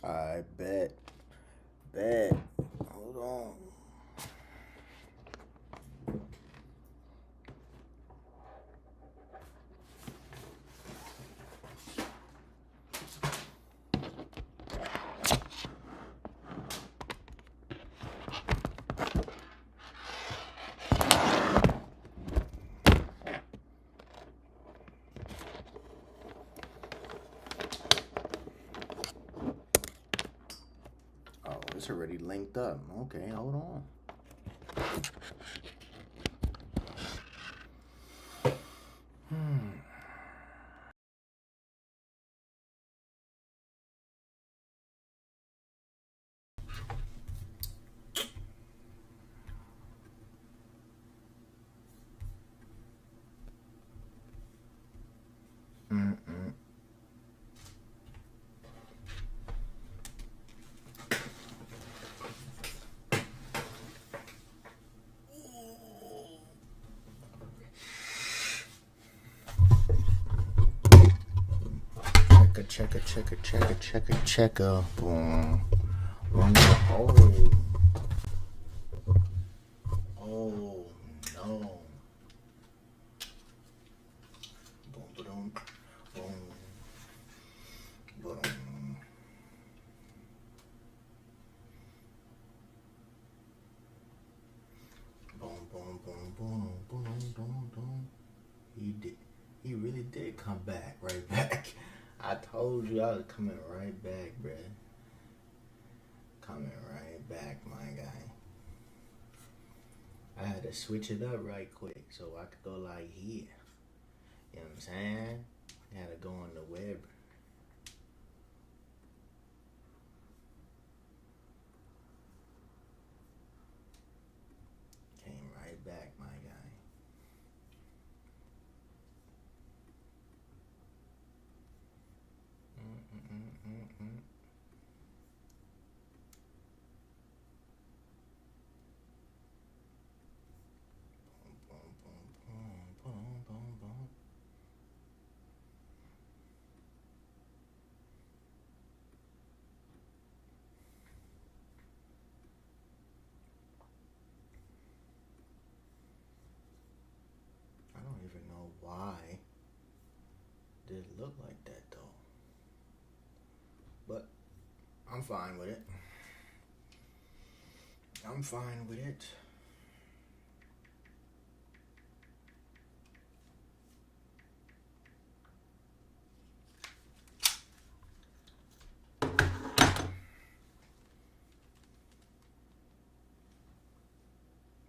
I bet. Bet. Hold on. Oh, it's already linked up. Okay, hold on. Hmm. Mm-mm. Checker. Boom. Boom. Oh. Oh, no. Boom, boom, boom, boom. Boom, boom, boom, boom, boom, boom, boom. He did. He really did come back, right back. I told you I was coming right back, bruh. Coming right back, my guy. I had to switch it up right quick so I could go like here. You know what I'm saying? I had to go on the web. Came right back, my guy. Mm-mm-mm-mm-mm. Boom, boom, boom, boom, boom, boom. I don't even know why did it look like that though. But I'm fine with it. I'm fine with it.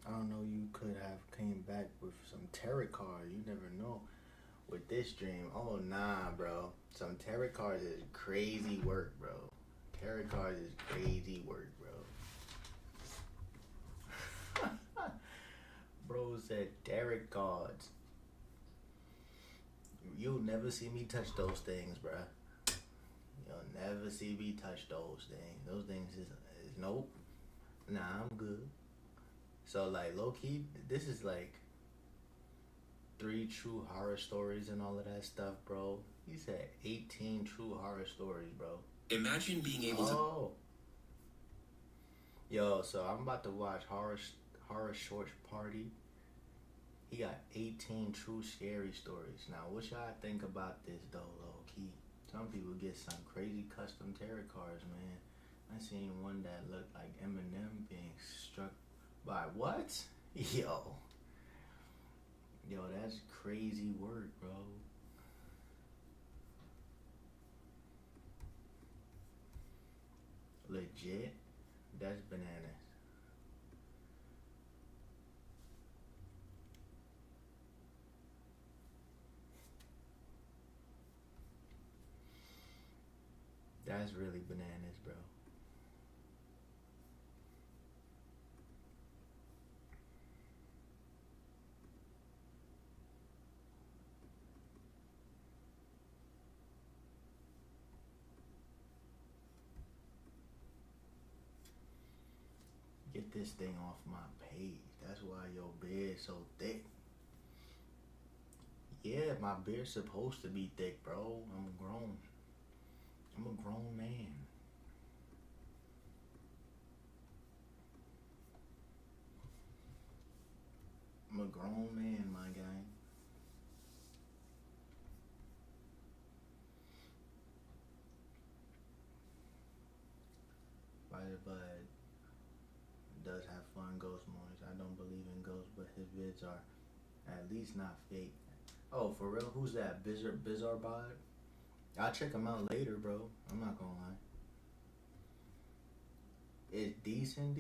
I don't know. You could have came back with some tarot cards. You never know with this dream. Oh nah, bro. Some tarot cards is crazy work, bro. Tarot cards is crazy work, bro. Bro said tarot cards. You'll never see me touch those things, bro. You'll never see me touch those things. Those things is nope. Nah, I'm good. So like low key, this is like three true horror stories and all of that stuff, bro. He said 18 true horror stories, bro. Imagine being able to. Oh, yo, so I'm about to watch horror short party. He got 18 true scary stories. Now, what y'all think about this though, low key? Some people get some crazy custom tarot cards, man. I seen one that looked like Eminem being struck by what? Yo, yo, that's crazy work, bro. Legit, that's bananas. That's really bananas, bro. Get this thing off my page. That's why your beard's so thick. Yeah, my beard's supposed to be thick, bro. I'm grown. I'm a grown man. grown man, my guy. But does have fun ghost moments. I don't believe in ghosts, but his vids are at least not fake. Oh, for real? Who's that? Bizarre Bod? I'll check him out later, bro. I'm not gonna lie. It's decent.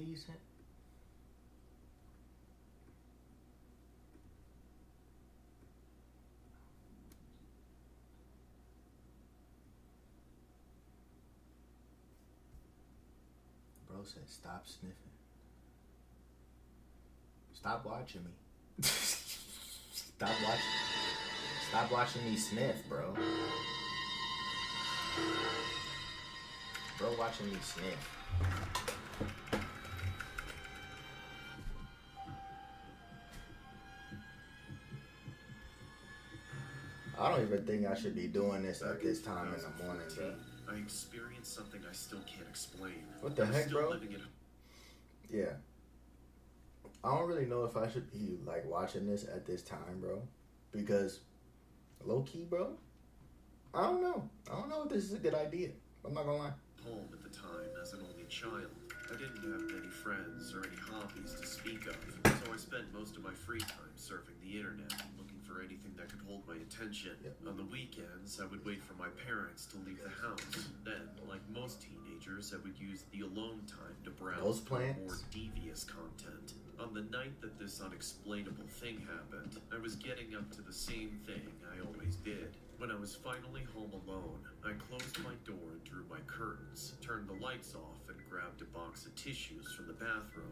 Bro said, stop sniffing. Stop watching me. Stop watching me sniff, bro. Bro watching me sniff. I don't even think I should be doing this at this time in the morning, bro. I experienced something I still can't explain. What the heck, bro? Yeah. I don't really know if I should be like watching this at this time, bro. Because low key, bro, I don't know. I don't know if this is a good idea. I'm not gonna lie. Home at the time as an only child. I didn't have many friends or any hobbies to speak of, so I spent most of my free time surfing the internet, looking for anything that could hold my attention. Yep. On the weekends, I would wait for my parents to leave the house. Then, like most teenagers, I would use the alone time to browse for more devious content. On the night that this unexplainable thing happened, I was getting up to the same thing I always did. When I was finally home alone, I closed my door and drew my curtains, turned the lights off, and grabbed a box of tissues from the bathroom,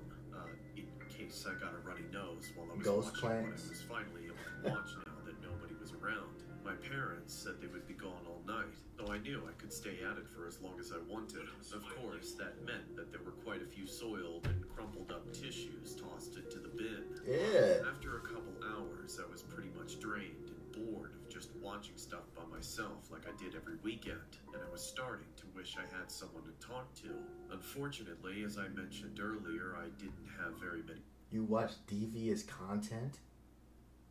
in case I got a runny nose while I was watching what I was finally able to watch now that nobody was around. My parents said they would be gone all night, though I knew I could stay at it for as long as I wanted. Of course, that meant that there were quite a few soiled and crumpled up tissues tossed into the bin. Yeah. After a couple hours, I was pretty much drained and bored of just watching stuff by myself like I did every weekend, and I was starting to wish I had someone to talk to. Unfortunately, as I mentioned earlier, I didn't have very many. You watch devious content?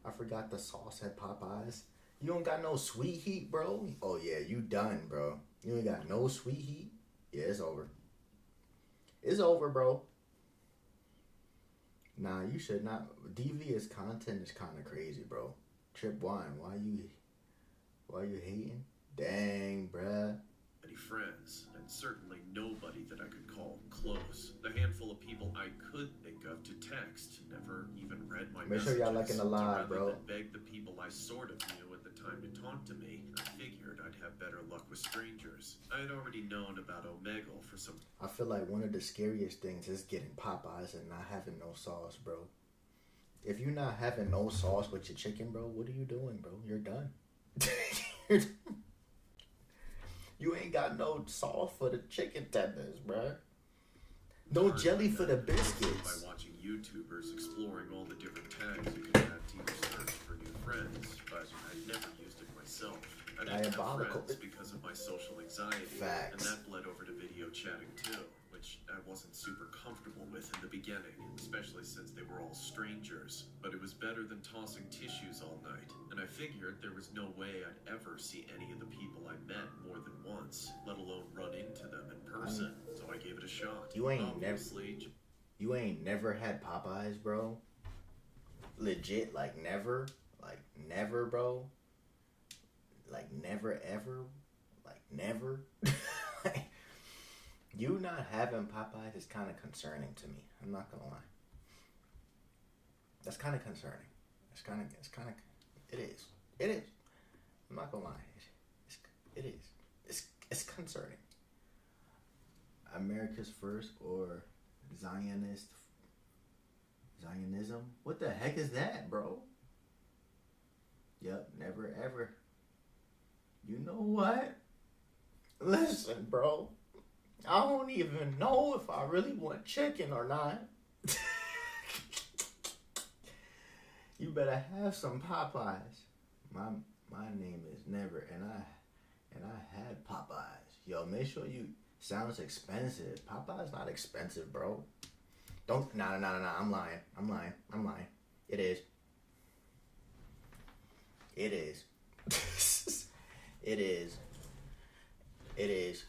I forgot the sauce at Popeyes. You don't got no sweet heat, bro? Oh yeah, you done, bro. You ain't got no sweet heat? Yeah, it's over. It's over, bro. Nah, you should not. Devious content is kind of crazy, bro. Trip Wine, why you hating? Dang, bruh. Any friends, and certainly nobody that I could call close. The handful of people I could think of to text never even read my messages. Make sure y'all liking the live, bro. Rather than beg the people I sort of knew at the time to talk to me, I figured I'd have better luck with strangers. I had already known about Omegle for some. I feel like one of the scariest things is getting Popeyes and not having no sauce, bro. If you're not having no sauce with your chicken, bro, what are you doing, bro? You're done. You ain't got no sauce for the chicken tenders, bro. No jelly for the biscuits. By watching YouTubers exploring all the different tags you can add to your search for new friends, but I never used it myself. I didn't have friends because of my social anxiety, and that bled over to video chatting too, which I wasn't super comfortable with in the beginning, especially since they were all strangers. But it was better than tossing tissues all night, and I figured there was no way I'd ever see any of the people I met more than once, let alone run into them in person. So I gave it a shot. You ain't never had Popeyes, bro? Legit, like never, bro. Like never ever, like never. You not having Popeyes is kind of concerning to me. I'm not gonna lie. That's kind of concerning. It is. I'm not gonna lie. It is. It's concerning. America's first or Zionism? What the heck is that, bro? Yep, never ever. You know what? Listen, bro. I don't even know if I really want chicken or not. You better have some Popeyes. My name is Never, and I had Popeyes. Yo, make sure you. Sounds expensive. Popeyes not expensive, bro. Don't. Nah. I'm lying. It is. It is. It is. It is.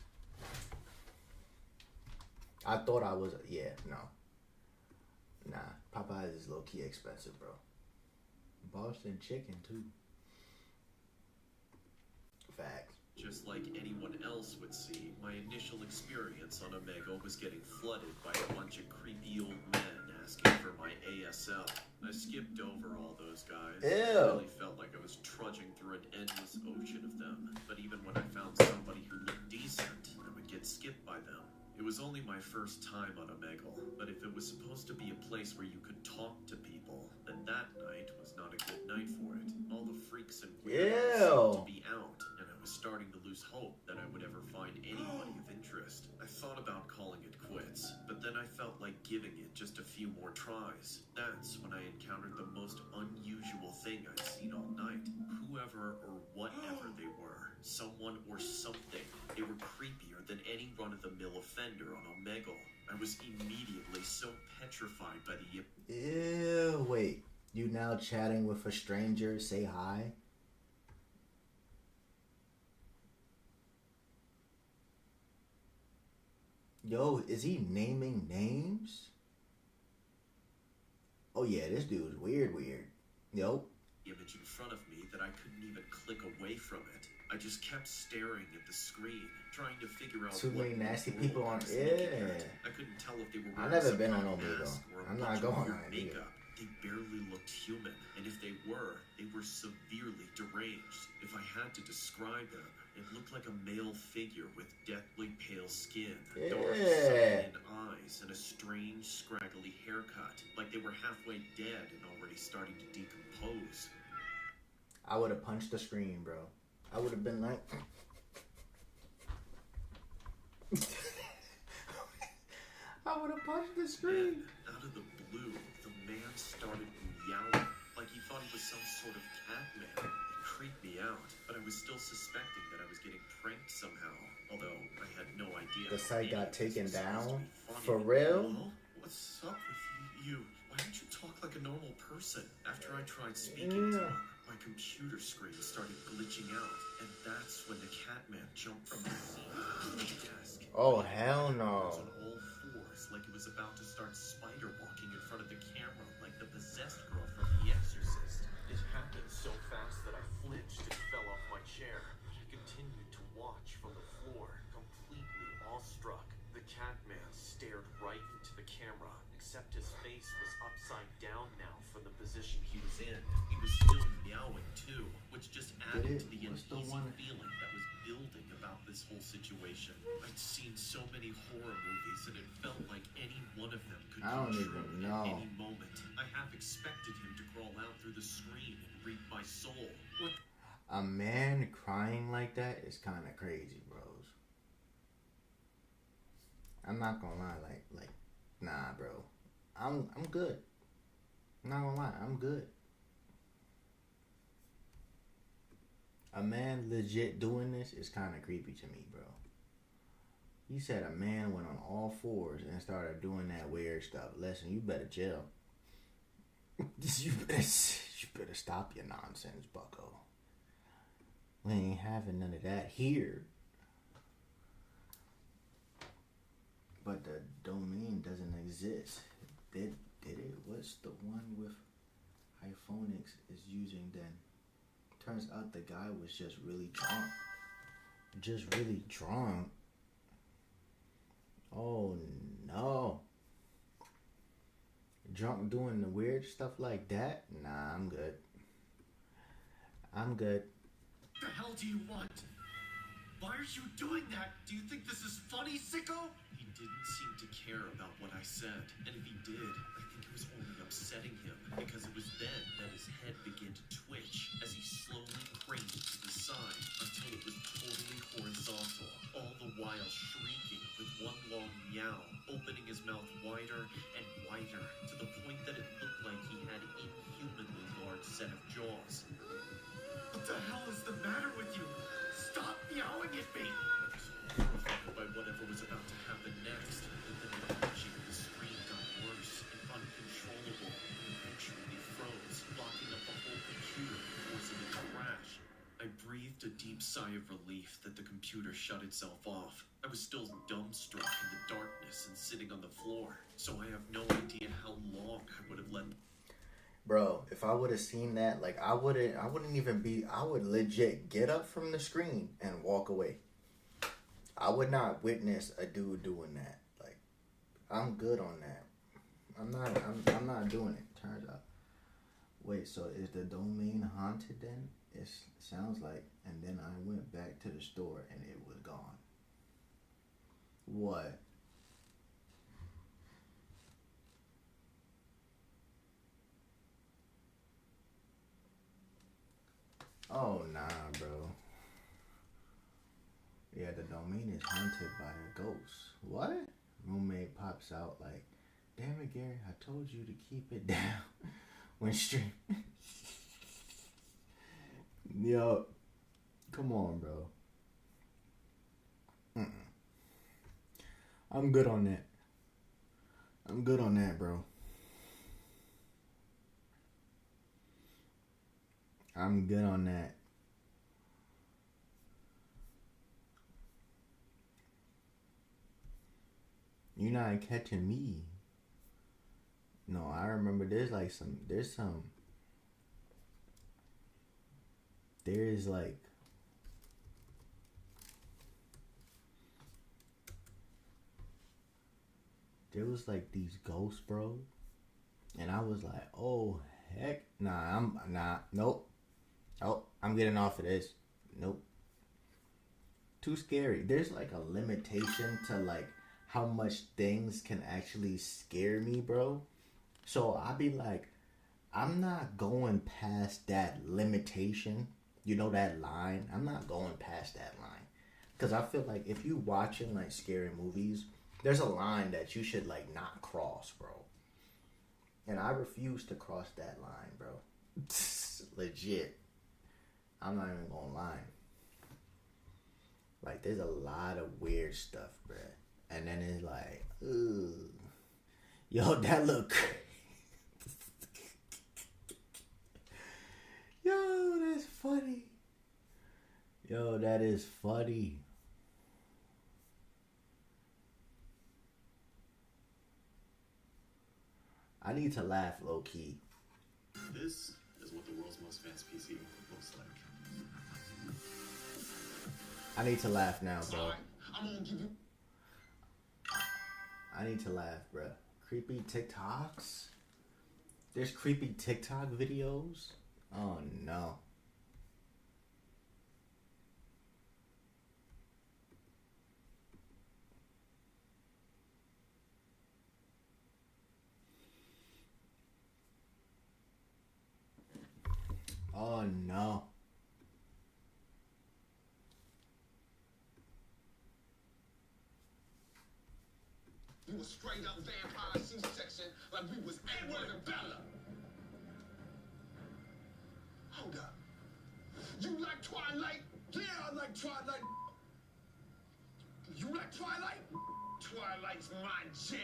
I thought I was. Yeah, no. Nah, Popeyes is low-key expensive, bro. Boston chicken, too. Facts. Just like anyone else would see, my initial experience on Omegle was getting flooded by a bunch of creepy old men asking for my ASL. I skipped over all those guys. Ew. I really felt like I was trudging through an endless ocean of them. But even when I found somebody who looked decent, I would get skipped by them. It was only my first time on Omegle, but if it was supposed to be a place where you could talk to people, then that night was not a good night for it. All the freaks and weirdos seemed to be out, and I was starting to lose hope that I would ever find anybody of interest. I thought about calling it quits, but then I felt like giving it just a few more tries. That's when I encountered the most unusual thing I'd seen all night. Whoever or whatever they were, someone or something, they were creepier than any run-of-the-mill offender on Omegle. I was immediately so petrified by the... Ew, wait. You now chatting with a stranger, say hi? Yo, is he naming names? Oh yeah, this dude's weird. Yup. Image in front of me that I couldn't even click away from it. I just kept staring at the screen, trying to figure out too many nasty world people I on. was looking Yeah. at. I couldn't tell if they were I've wearing never some been on kind of Omegle. mask or a I'm bunch not of going weird on it either. makeup. They barely looked human, and if they were severely deranged. If I had to describe them, it looked like a male figure with deathly pale skin, dark sunken eyes, and a strange, scraggly haircut, like they were halfway dead and already starting to decompose. I would have punched the screen, bro. I would have been like... I would have punched the screen. Then, out of the blue, the man started meowing like he thought he was some sort of cat man. It creeped me out, but I was still suspecting that I was getting pranked somehow, although I had no idea. The site got taken down? For Funny. real? Hello? What's up with you? Why don't you talk like a normal person? After I tried speaking to him, my computer screen started glitching out, and that's when the cat man jumped from the seat to the desk. Oh, hell no. On all fours, like it was about to start spider walking in front of the camera, like the possessed girl from The Exorcist. It happened so fast that I flinched and fell off my chair. I continued to watch from the floor, completely awestruck. The cat man stared right into the camera, except his face was upside down now from the position he was in. He was still meowing too, which just added to the uneasy feeling that was building about this whole situation. I'd seen so many horror movies, and it felt like any one of them could I don't come true even know. at any moment. I half expected him to crawl out through the screen and reap my soul. What? A man crying like that is kind of crazy, bros. I'm not gonna lie, like, nah, bro. I'm good. I'm not gonna lie, I'm good. A man legit doing this is kind of creepy to me, bro. He said a man went on all fours and started doing that weird stuff. Listen, you better chill. you better stop your nonsense, bucko. We ain't having none of that here. But the domain doesn't exist. Did it? What's the one with Hyphonics is using then? Turns out the guy was just really drunk. Oh no. Drunk doing the weird stuff like that? Nah, I'm good. What the hell do you want? Why are you doing that? Do you think this is funny, sicko? He didn't seem to care about what I said. And if he did, I think it was only upsetting him. Because it was then that his head began to twitch as he slowly craned it to the side until it was totally horizontal. All the while shrieking with one long meow, opening his mouth wider and wider to the point that it looked like he had an inhumanly large set of jaws. What the hell is the matter with you? Stop meowing at me! I was horrified by whatever was about to happen next, but then the watching of the screen got worse and uncontrollable. Eventually froze, locking up the whole computer, forcing it to crash. sigh of relief that the computer shut itself off. I was still dumbstruck in the darkness and sitting on the floor, so I have no idea how long I would have let... Bro, if I would have seen that, like, I wouldn't even be, I would legit get up from the screen and walk away. I would not witness a dude doing that. Like, I'm good on that. I'm not doing it, turns out. Wait, so is the domain haunted then? It sounds like, and then I went back to the store and it was gone. What? Oh, nah, bro. Yeah, the domain is haunted by a ghost. What? Roommate pops out like, damn it, Gary, I told you to keep it down when stream. Yo, come on, bro. I'm good on that. I'm good on that, bro. I'm good on that. You're not catching me. No, I remember there's like there's like there was like these ghosts, bro. And I was like, oh heck, nope. Oh, I'm getting off of this. Nope. Too scary. There's like a limitation to like how much things can actually scare me, bro. So I be like, I'm not going past that limitation. You know, that line? I'm not going past that line. Because I feel like if you watching like scary movies, there's a line that you should like not cross, bro. And I refuse to cross that line, bro. Legit. I'm not even gonna lie. Like, there's a lot of weird stuff, bro. And then it's like, ooh. Yo, that look crazy. Yo, that's funny. Yo, that is funny. I need to laugh low key. This is what the world's most advanced PC looks like. I need to laugh now, bro. I need to laugh, bro. Creepy TikToks? There's creepy TikTok videos? Oh, no. Oh, no. You was straight up vampire C-section like we was Edward and Bella. Hold up. You like Twilight? Yeah, I like Twilight. You like Twilight? Twilight's my jam.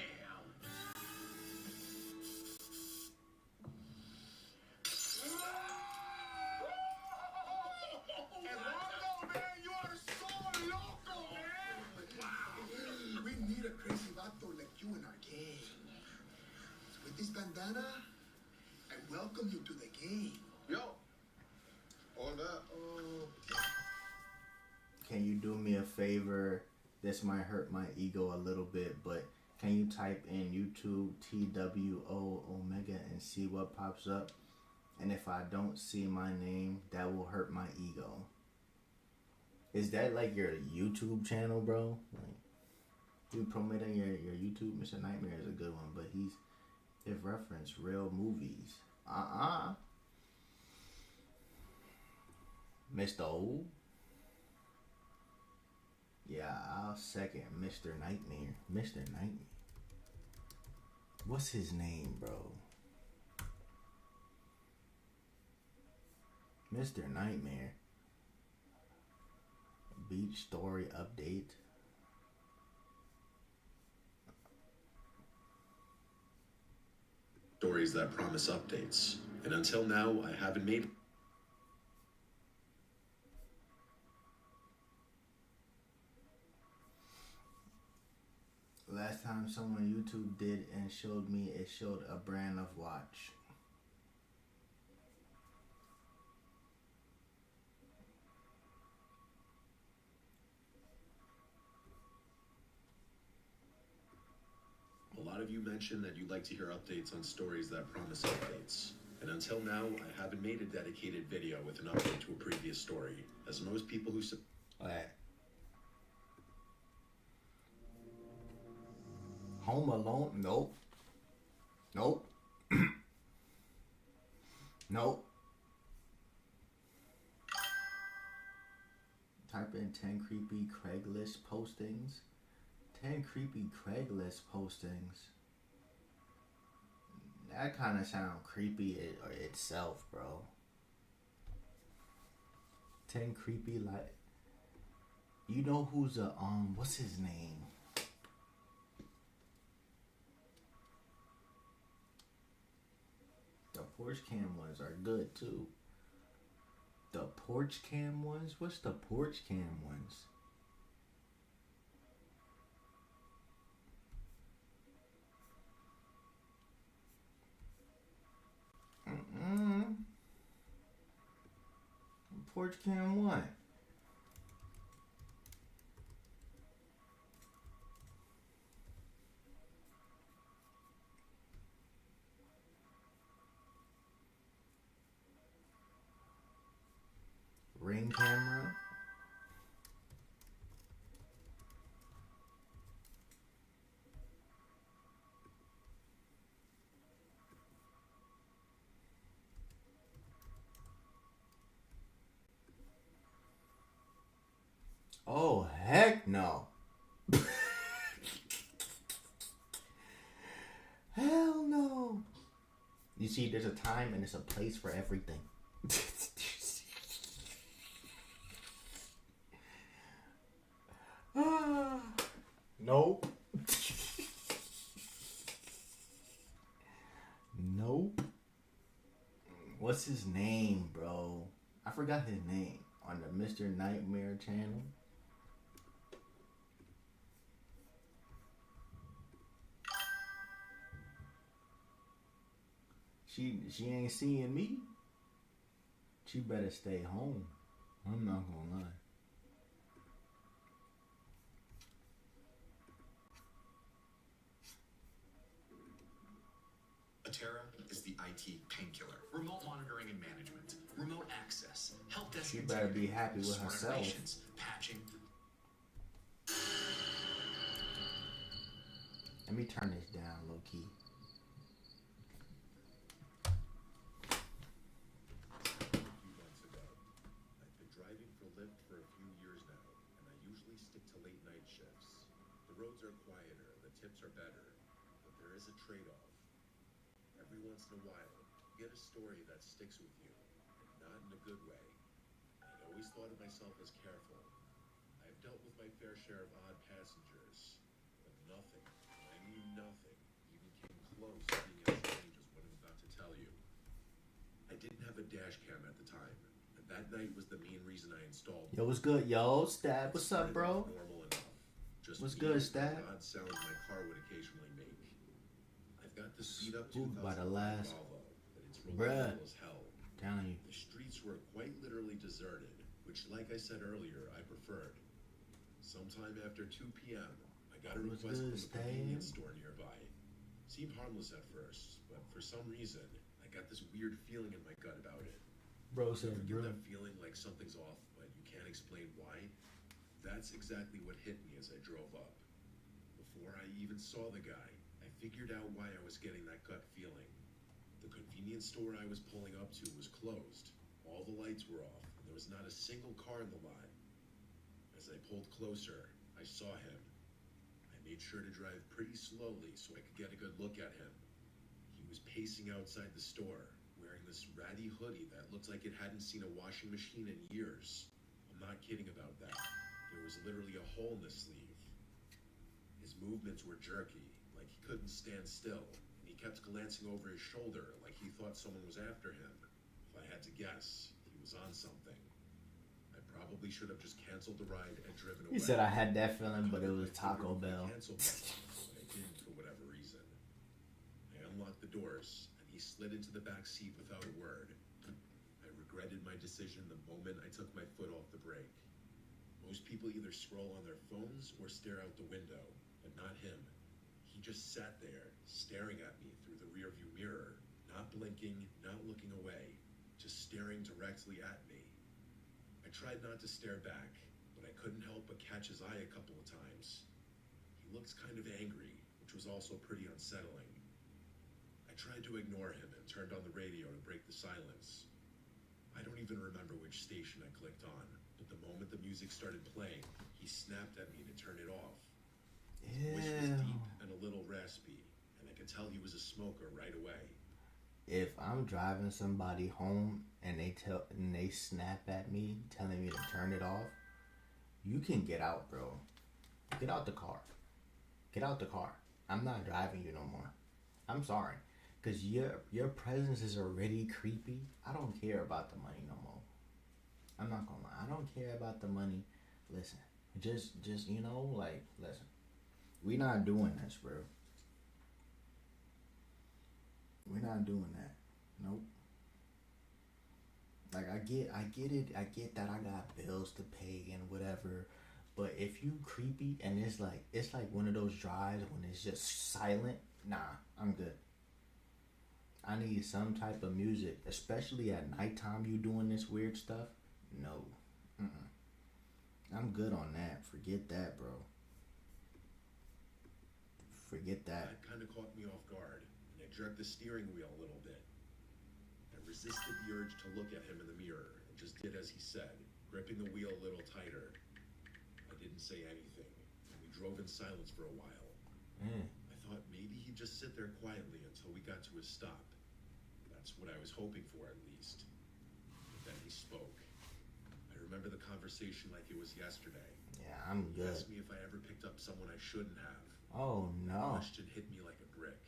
This bandana, I welcome you to the game. Yo, all that. Can you do me a favor? This might hurt my ego a little bit, but can you type in YouTube TWO Omega and see what pops up? And if I don't see my name, that will hurt my ego. Is that like your YouTube channel, bro? Like, you promoting your YouTube? Mr. Nightmare is a good one, but he's reference real movies. Mr. O? Yeah, I'll second Mr. Nightmare. Mr. Nightmare. What's his name, bro? Mr. Nightmare. Beach story update. Stories that promise updates. And until now, I haven't made... last time someone on YouTube did and showed me? It showed a brand of watch. A lot of you mentioned that you'd like to hear updates on stories that promise updates. And until now, I haven't made a dedicated video with an update to a previous story, as most people who... Alright. Home Alone? Nope. Nope. Nope. Type in 10 creepy Craigslist postings. 10 creepy Craigslist postings. That kind of sound creepy itself, bro. 10 creepy, like, you know who's a what's his name? The porch cam ones are good too. The porch cam ones? What's the porch cam ones? Porch cam what? Ring camera. Oh, heck no. Hell no. You see, there's a time and there's a place for everything. Nope. Nope. What's his name, bro? I forgot his name. On the Mr. Nightmare channel. She ain't seeing me. She better stay home. I'm not gonna lie. Atera is the IT painkiller. Remote monitoring and management, remote access, help desk. She better be happy with herself. Patching. Let me turn this down, low key. Roads are quieter, the tips are better, but there is a trade-off. Every once in a while, you get a story that sticks with you, and not in a good way. I'd always thought of myself as careful. I've dealt with my fair share of odd passengers, but nothing, I mean nothing, even came close to being as strange as what I'm about to tell you. I didn't have a dash cam at the time, and that night was the main reason I installed it. Yo, what's good, yo? Stab, what's up, bro? Normal enough. What's good, Stab? Odd sounds my car would occasionally make. I've got this beat up Spooked by the 2000 last, Volvo, but it's bruh, reliable as hell. telling you. The streets were quite literally deserted, which, like I said earlier, I preferred. Sometime after 2 p.m., I got a request from a convenience store nearby. Seemed harmless at first, but for some reason, I got this weird feeling in my gut about it. Bro said, You bro. that feeling like something's off, but you can't explain why? That's exactly what hit me as I drove up. Before I even saw the guy, I figured out why I was getting that gut feeling. The convenience store I was pulling up to was closed. All the lights were off, and there was not a single car in the lot. As I pulled closer, I saw him. I made sure to drive pretty slowly so I could get a good look at him. He was pacing outside the store, wearing this ratty hoodie that looked like it hadn't seen a washing machine in years. I'm not kidding about that. There was literally a hole in the sleeve. His movements were jerky, like he couldn't stand still, and he kept glancing over his shoulder like he thought someone was after him. If I had to guess, he was on something. I probably should have just canceled the ride and driven away. He said I had that feeling, but it was Taco Bell. I didn't unlocked the doors, and he slid into the back seat without a word. I regretted my decision the moment I took my foot off the brake. Most people either scroll on their phones or stare out the window, but not him. He just sat there, staring at me through the rearview mirror, not blinking, not looking away, just staring directly at me. I tried not to stare back, but I couldn't help but catch his eye a couple of times. He looked kind of angry, which was also pretty unsettling. I tried to ignore him and turned on the radio to break the silence. I don't even remember which station I clicked on, but the moment the music started playing, he snapped at me to turn it off. His voice was deep and a little raspy, and I could tell he was a smoker right away. If I'm driving somebody home and they snap at me telling me to turn it off, you can get out, bro. Get out the car. Get out the car. I'm not driving you no more. I'm sorry. Because your presence is already creepy. I don't care about the money no more. I'm not gonna lie. I don't care about the money. Listen. Just listen. We not doing this, bro. We're not doing that. Nope. Like, I get it. I get that I got bills to pay and whatever. But if you creepy and it's like one of those drives when it's just silent, nah, I'm good. I need some type of music, especially at nighttime. You doing this weird stuff? No. I'm good on that. Forget that, bro. Forget that. That kind of caught me off guard, and I jerked the steering wheel a little bit. I resisted the urge to look at him in the mirror and just did as he said, gripping the wheel a little tighter. I didn't say anything, and we drove in silence for a while. I thought maybe he'd just sit there quietly until we got to his stop. That's what I was hoping for, at least. But then he spoke. I remember the conversation like it was yesterday. Yeah, I'm good. He asked me if I ever picked up someone I shouldn't have. Oh, no. The question hit me like a brick.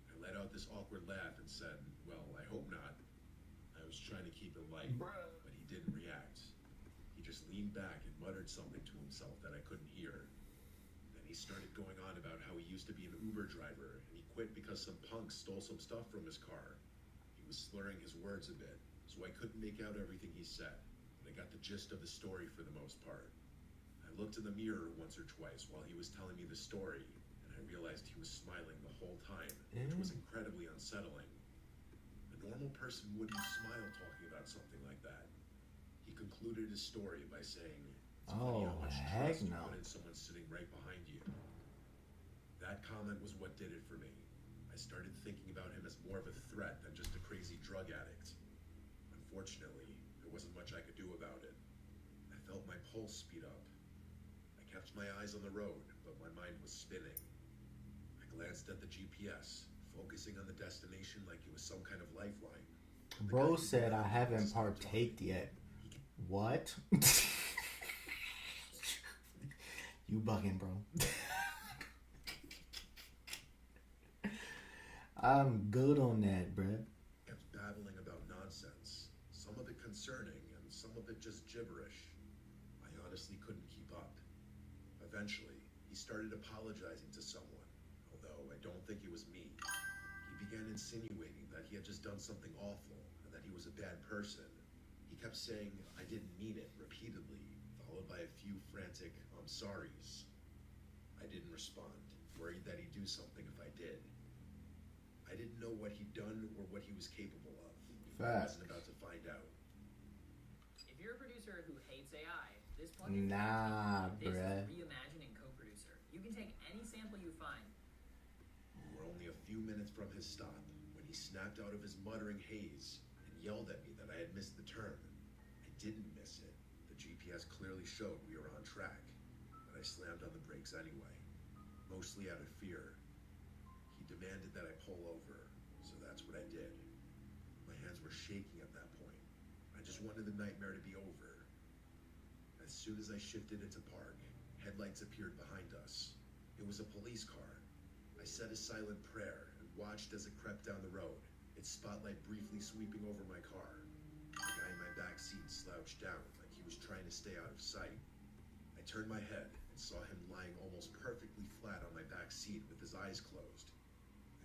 I let out this awkward laugh and said, well, I hope not. I was trying to keep it light, but he didn't react. He just leaned back and muttered something to himself that I couldn't hear. Then he started going on about how he used to be an Uber driver, and he quit because some punk stole some stuff from his car. He was slurring his words a bit, so I couldn't make out everything he said, but I got the gist of the story for the most part. I looked in the mirror once or twice while he was telling me the story, and I realized he was smiling the whole time, which was incredibly unsettling. A normal person wouldn't smile talking about something like that. He concluded his story by saying, "It's funny how much trust you put in someone sitting right behind you." That comment was what did it for me. I started thinking about him as more of a threat than just a crazy drug addict. Unfortunately, there wasn't much I could do about it. I felt my pulse speed up. I kept my eyes on the road, but my mind was spinning. I glanced at the GPS, focusing on the destination like it was some kind of lifeline. Bro said I haven't partaked yet. What? You bugging, bro. I'm good on that, bruh. Kept babbling about nonsense, some of it concerning and some of it just gibberish. I honestly couldn't keep up. Eventually, he started apologizing to someone, although I don't think it was me. He began insinuating that he had just done something awful and that he was a bad person. He kept saying, "I didn't mean it," repeatedly, followed by a few frantic "I'm sorries." I didn't respond, worried that he'd do something if I did. I didn't know what he'd done or what he was capable of. I wasn't about to find out. If you're a producer who hates AI, this plugin bruh. is reimagining co-producer. You can take any sample you find. We were only a few minutes from his stop when he snapped out of his muttering haze and yelled at me that I had missed the turn. I didn't miss it. The GPS clearly showed we were on track, but I slammed on the brakes anyway, mostly out of fear. He demanded that I pull over, so that's what I did. My hands were shaking at that point. I just wanted the nightmare to be over. As soon as I shifted into park, headlights appeared behind us. It was a police car. I said a silent prayer and watched as it crept down the road, its spotlight briefly sweeping over my car. The guy in my back seat slouched down like he was trying to stay out of sight. I turned my head and saw him lying almost perfectly flat on my back seat with his eyes closed.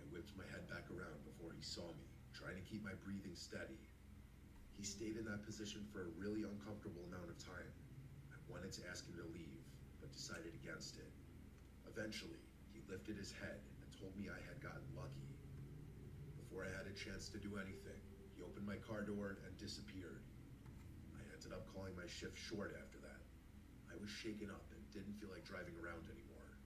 I I whipped my head back around before he saw me, trying to keep my breathing steady. He stayed in that position for a really uncomfortable amount of time. I wanted to ask him to leave, but decided against it. Eventually, he lifted his head and told me I had gotten lucky. Before I had a chance to do anything, he opened my car door and disappeared. I ended up calling my shift short after that. I was shaken up and didn't feel like driving around anymore.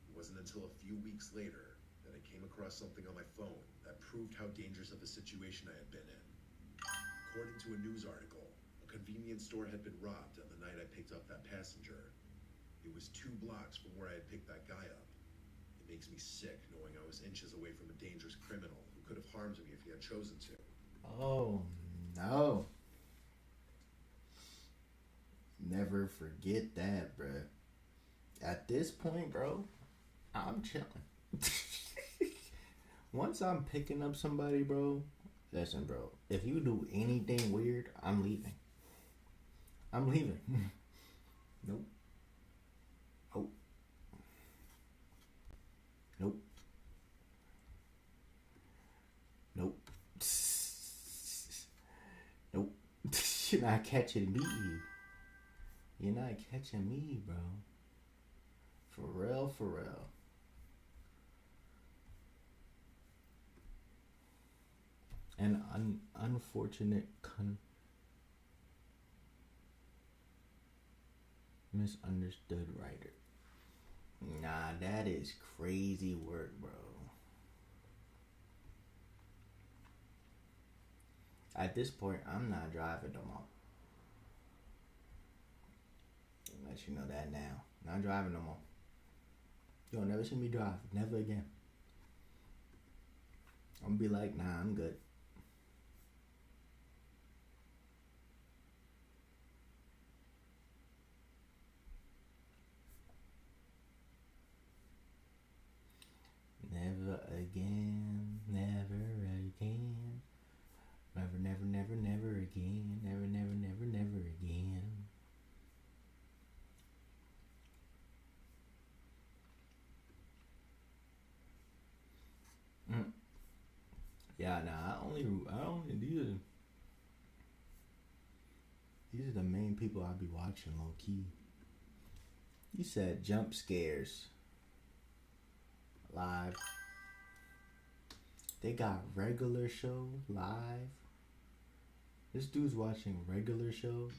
It wasn't until a few weeks later that I came across something on my phone that proved how dangerous of a situation I had been in. According to a news article, a convenience store had been robbed on the night I picked up that passenger. It was 2 blocks from where I had picked that guy up. It makes me sick knowing I was inches away from a dangerous criminal who could have harmed me if he had chosen to. Oh, no. Never forget that, bruh. At this point, bro, I'm chilling. Once I'm picking up somebody, bro, listen, bro, if you do anything weird, I'm leaving. I'm leaving. Nope. Nope. Nope. Nope. Nope. You're not catching me. You're not catching me, bro. For real, for real. An unfortunate misunderstood writer. Nah, that is crazy work, bro. At this point, I'm not driving no more. I'll let you know that now. Not driving no more. You'll never see me drive. Never again. I'm gonna be like, nah, I'm good. Never again, never again. Never, never, never, never again. Never, never, never, never again. Yeah, nah, I only these are the main people I be watching low key. You said jump scares. Live. They got regular show live. This dude's watching regular show.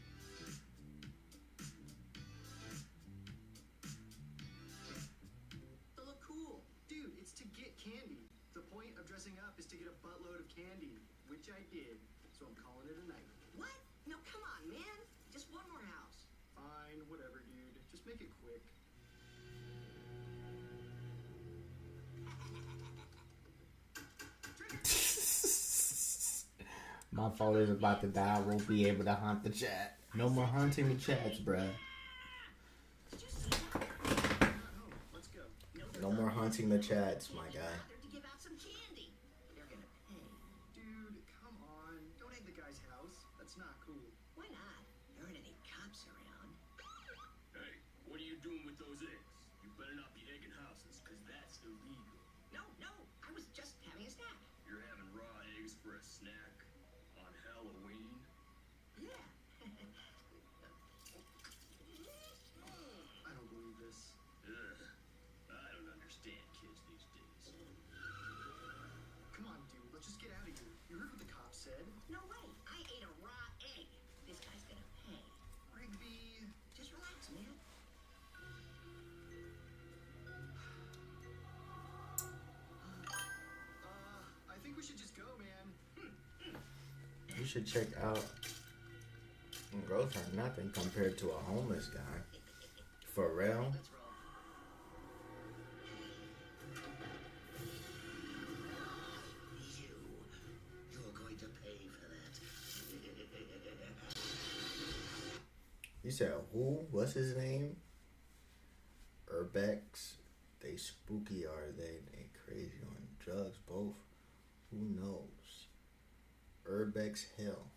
To look cool. Dude, it's to get candy. The point of dressing up is to get a buttload of candy, which I did. So I'm calling it a night. What? No, come on, man. Just one more house. Fine, whatever, dude. Just make it quick. My phone is about to die. I won't be able to haunt the chat. No more haunting the chats, bruh. Let's go. No more haunting the chats, my guy. To give out some candy. They're gonna pay. Dude, come on. Don't egg the guy's house. That's not cool. Why not? There aren't any cops around. Hey, what are you doing with those eggs? You better not be egging houses, because that's illegal. No, I was just having a snack. You're having raw eggs for a snack on Halloween? Yeah. I don't believe this. Ugh, I don't understand kids these days. Come on, dude. Let's just get out of here. You heard what the cops said. No way. I ate a raw egg. This guy's gonna pay. Rigby. Just relax, man. I think we should just go, man. You should check out Growth or Nothing compared to a homeless guy. For real? Let's roll. You're going to pay for that. You said who? What's his name? Urbex. They spooky, are they? They crazy on drugs, both. Who knows? Urbex Hill.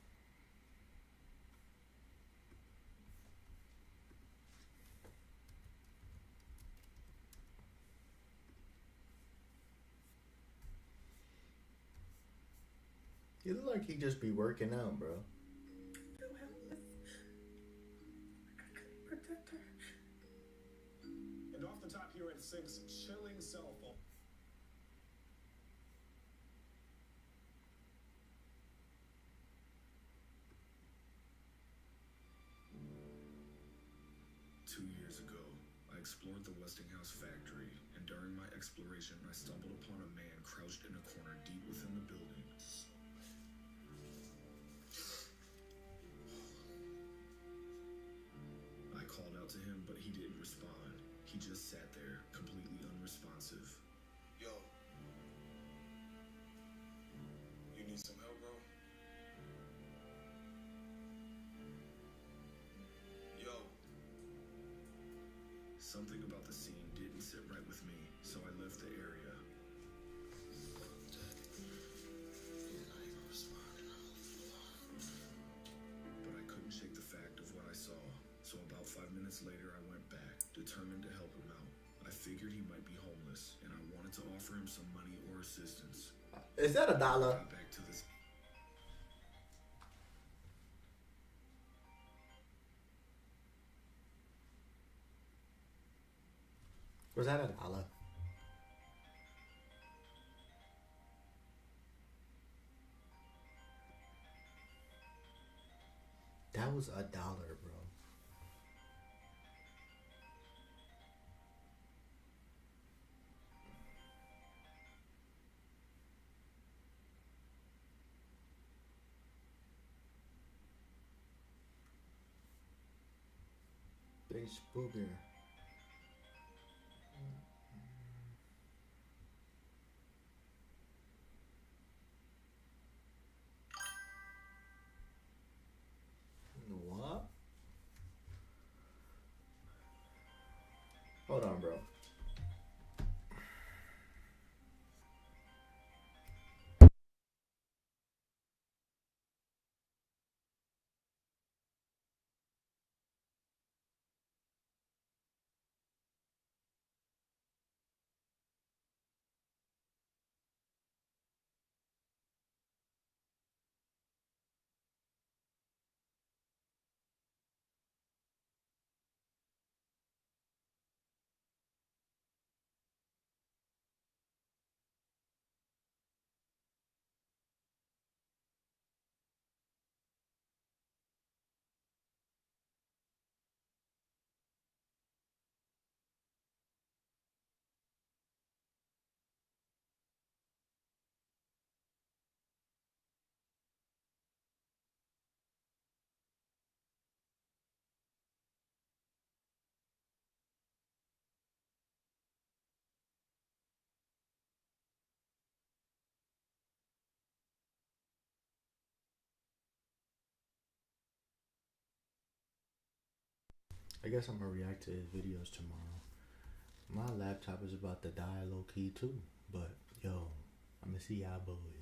You look like he just be working out, bro. And off the top here at 6, chilling cell phone. Years ago, I explored the Westinghouse factory, and during my exploration, I stumbled upon a man crouched in a corner deep within the building. I called out to him, but he didn't respond. He just sat there, completely unresponsive. Yo. You need some help, bro? Yo. Something about the scene didn't sit right with me, so I left the area. But I couldn't shake the fact of what I saw, so about 5 minutes later I went back, determined to help him out. I figured he might be homeless, and I wanted to offer him some money or assistance. Is that $1? I got back to this. Was that $1? That was $1, bro. Base booger. What? Hold on, bro. I guess I'm gonna react to his videos tomorrow. My laptop is about to die low key too, but yo, I'm gonna see y'all boys.